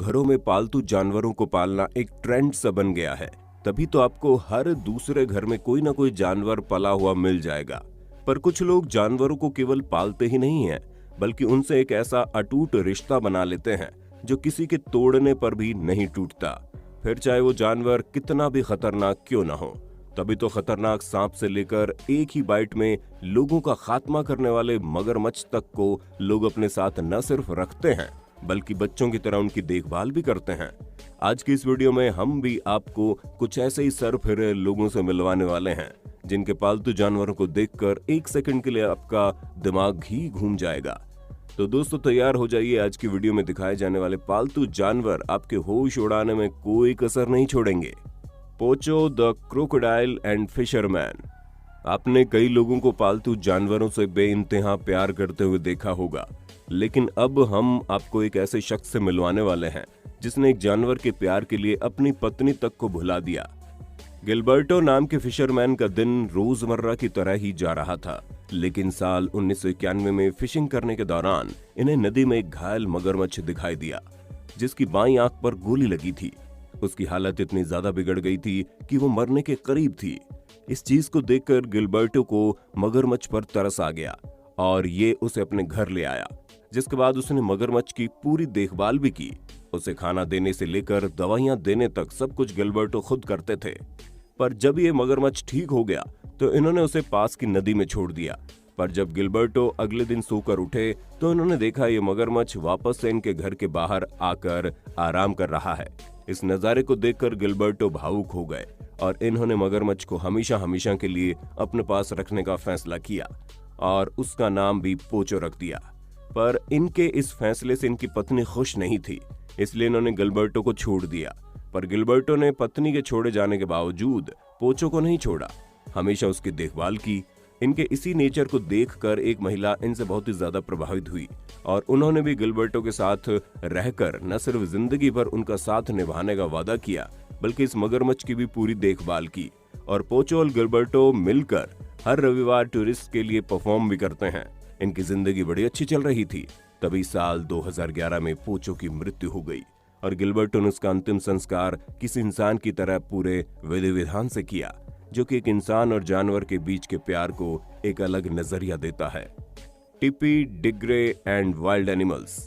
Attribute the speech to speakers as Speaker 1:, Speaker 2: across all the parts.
Speaker 1: घरों में पालतू जानवरों को पालना एक ट्रेंड सा बन गया है, तभी तो आपको हर दूसरे घर में कोई ना कोई जानवर पला हुआ मिल जाएगा। पर कुछ लोग जानवरों को केवल पालते ही नहीं हैं, बल्कि उनसे एक ऐसा अटूट रिश्ता बना लेते हैं जो किसी के तोड़ने पर भी नहीं टूटता, फिर चाहे वो जानवर कितना भी खतरनाक क्यों ना हो। तभी तो खतरनाक सांप से लेकर एक ही बाइट में लोगों का खात्मा करने वाले मगरमच्छ तक को लोग अपने साथ न सिर्फ रखते हैं, बल्कि बच्चों की तरह उनकी देखभाल भी करते हैं। आज की इस वीडियो में हम भी आपको कुछ ऐसे ही सर फिरे लोगों से मिलवाने वाले हैं, जिनके पालतू जानवरों को देखकर एक सेकंड के लिए आपका दिमाग ही घूम जाएगा। तो दोस्तों तैयार हो जाइए, आज की वीडियो में दिखाए जाने वाले पालतू जानवर आपके होश उड़ाने में कोई कसर नहीं छोड़ेंगे। पोचो द क्रोकोडाइल एंड फिशरमैन। आपने कई लोगों को पालतू जानवरों से बेइंतहा प्यार करते हुए देखा होगा, लेकिन अब हम आपको एक ऐसे शख्स से मिलवाने वाले हैं जिसने एक जानवर के प्यार के लिए अपनी पत्नी तक को भुला दिया। गिलबर्टो नाम के फिशरमैन का दिन रोजमर्रा की तरह ही जा रहा था, लेकिन साल 1991 में फिशिंग करने के दौरान इन्हें नदी में एक घायल मगरमच्छ दिखाई दिया, जिसकी बाईं आंख पर गोली लगी थी। उसकी हालत इतनी ज्यादा बिगड़ गई थी कि वो मरने के करीब थी। इस चीज को देखकर गिलबर्टो को मगरमच्छ पर तरस आ गया और ये उसे अपने घर ले आया, जिसके बाद उसने मगरमच्छ की पूरी देखभाल भी की। उसे खाना देने से लेकर दवाइयां देने तक सब कुछ गिलबर्टो खुद करते थे। पर जब ये मगरमच्छ ठीक हो गया तो इन्होंने उसे पास की नदी में छोड़ दिया। पर जब गिलबर्टो अगले दिन सोकर उठे तो इन्होंने देखा ये मगरमच्छ वापस से इनके घर के बाहर आकर आराम कर रहा है। इस नजारे को देखकर गिलबर्टो भावुक हो गए और इन्होंने मगरमच्छ को हमेशा हमेशा के लिए अपने पास रखने का फैसला किया और उसका नाम भी पोचो रख दिया। पर इनके इस फैसले से इनकी पत्नी खुश नहीं थी, इसलिए इन्होंने गिलबर्टो को छोड़ दिया। पर गिलबर्टो ने पत्नी के छोड़े जाने के बावजूद पोचो को नहीं छोड़ा, हमेशा उसकी देखभाल की। इनके इसी नेचर को देखकर एक महिला इनसे बहुत ही ज्यादा प्रभावित हुई और उन्होंने भी गिलबर्टो के साथ रहकर न सिर्फ जिंदगी भर उनका साथ निभाने का वादा किया, बल्कि इस मगरमच्छ की भी पूरी देखभाल की। और पोचो और गिलबर्टो मिलकर हर रविवार टूरिस्ट के लिए परफॉर्म भी करते हैं। इनकी जिंदगी बड़ी अच्छी चल रही थी। तभी साल 2011 में पोचो की मृत्यु हो गई और गिलबर्टो ने उसका अंतिम संस्कार किसी इंसान की तरह पूरे विधि विधान से किया, जो कि एक इंसान और जानवर के बीच के प्यार को एक अलग नजरिया देता है। टिपी डिग्रे एंड वाइल्ड एनिमल्स।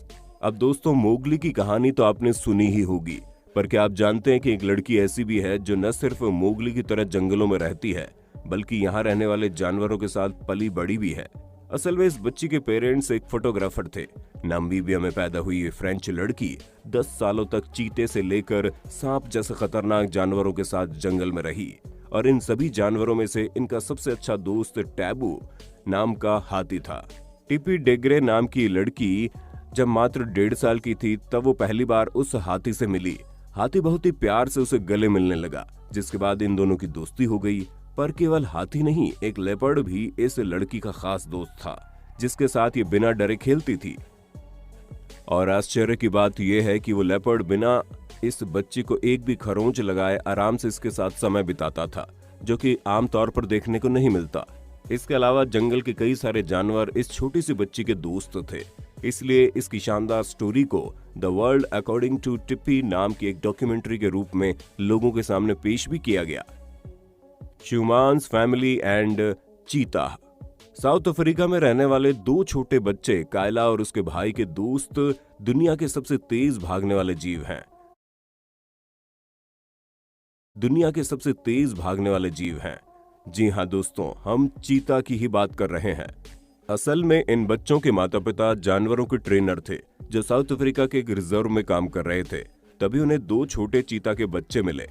Speaker 1: अब दोस्तों, मोगली की कहानी तो आपने सुनी ही होगी, पर क्या आप जानते हैं कि एक लड़की ऐसी भी है जो न सिर्फ मोगली की तरह जंगलों में रहती है, बल्कि यहाँ रहने वाले जानवरों के साथ पली बड़ी भी है। असल में इस बच्ची के पेरेंट्स एक फोटोग्राफर थे। नामीबिया में पैदा हुई ये फ्रेंच लड़की 10 सालों तक चीते से लेकर सांप जैसे खतरनाक जानवरों के साथ जंगल में रही और इन सभी जानवरों में से इनका सबसे अच्छा दोस्त टैबू नाम का हाथी था। टिपी डेग्रे नाम की लड़की जब मात्र 1.5 साल की थी तब वो पहली बार उस हाथी से मिली। हाथी बहुत ही प्यार से उसे गले मिलने लगा, जिसके बाद इन दोनों की दोस्ती हो गई। पर केवल हाथी नहीं, एक लेपर्ड भी इस लड़की का खास दोस्त था, जिसके साथ ये बिना डरे खेलती थी। और आश्चर्य की बात यह है कि वो लेपर्ड बिना इस बच्ची को एक भी खरोंच लगाए आराम से इसके साथ समय बिताता था, जो कि आमतौर पर देखने को नहीं मिलता। इसके अलावा जंगल के कई सारे जानवर इस छोटी सी बच्ची के दोस्त थे, इसलिए इसकी शानदार स्टोरी को द वर्ल्ड अकॉर्डिंग टू टिप्पी नाम की एक डॉक्यूमेंट्री के रूप में लोगों के सामने पेश भी किया गया। ह्यूमन्स फैमिली एंड चीता। साउथ अफ्रीका में रहने वाले 2 छोटे बच्चे कायला और उसके भाई के दोस्त दुनिया के सबसे तेज भागने वाले जीव हैं। दुनिया के सबसे तेज भागने वाले जीव हैं। जी हाँ दोस्तों, हम चीता की ही बात कर रहे हैं। असल में इन बच्चों के माता पिता जानवरों के ट्रेनर थे, जो साउथ अफ्रीका के एक रिजर्व में काम कर रहे थे। तभी उन्हें 2 छोटे चीता के बच्चे मिले,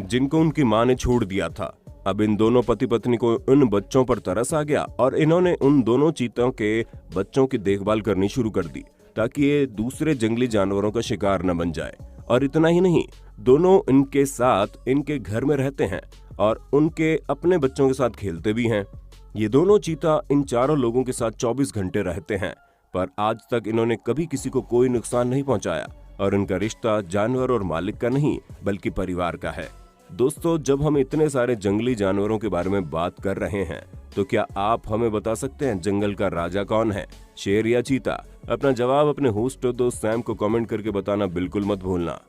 Speaker 1: जिनको उनकी मां ने छोड़ दिया था। अब इन दोनों पति पत्नी को उन बच्चों पर तरस आ गया और इन्होंने उन दोनों चीतों के बच्चों की देखभाल करनी शुरू कर दी, ताकि ये दूसरे जंगली जानवरों का शिकार न बन जाए। और इतना ही नहीं, दोनों इनके साथ इनके घर में रहते हैं और उनके अपने बच्चों के साथ खेलते भी हैं। ये दोनों चीता इन चारों लोगों के साथ 24 घंटे रहते हैं, पर आज तक इन्होंने कभी किसी को कोई नुकसान नहीं पहुंचाया और इनका रिश्ता जानवर और मालिक का नहीं, बल्कि परिवार का है। दोस्तों, जब हम इतने सारे जंगली जानवरों के बारे में बात कर रहे हैं, तो क्या आप हमें बता सकते हैं जंगल का राजा कौन है? शेर या चीता? अपना जवाब अपने होस्ट और दोस्त सैम को कमेंट करके बताना बिल्कुल मत भूलना।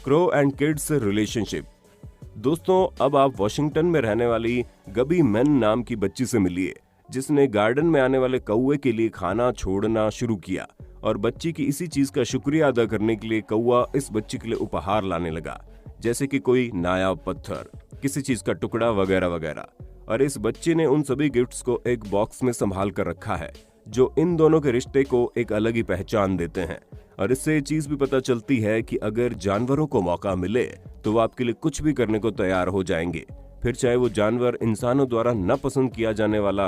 Speaker 1: Crow and kids relationship. दोस्तों, अब आप वॉशिंगटन में रहने वाली गबी मैन नाम की बच्ची से मिलिए, जिसने गार्डन में आने वाले कौवे के लिए खाना छोड़ना शुरू किया और बच्ची की इसी चीज का शुक्रिया अदा करने के लिए कौवा इस बच्ची के लिए उपहार लाने लगा, जैसे कि कोई नायाब पत्थर, किसी चीज का टुकड़ा वगैरह वगैरह। और इस बच्ची ने उन सभी गिफ्ट्स को एक बॉक्स में संभाल कर रखा है, जो इन दोनों के रिश्ते को एक अलग ही पहचान देते हैं। और इससे ये चीज भी पता चलती है कि अगर जानवरों को मौका मिले तो वो आपके लिए कुछ भी करने को तैयार हो जाएंगे, फिर चाहे वो जानवर इंसानों द्वारा न पसंद किया जाने वाला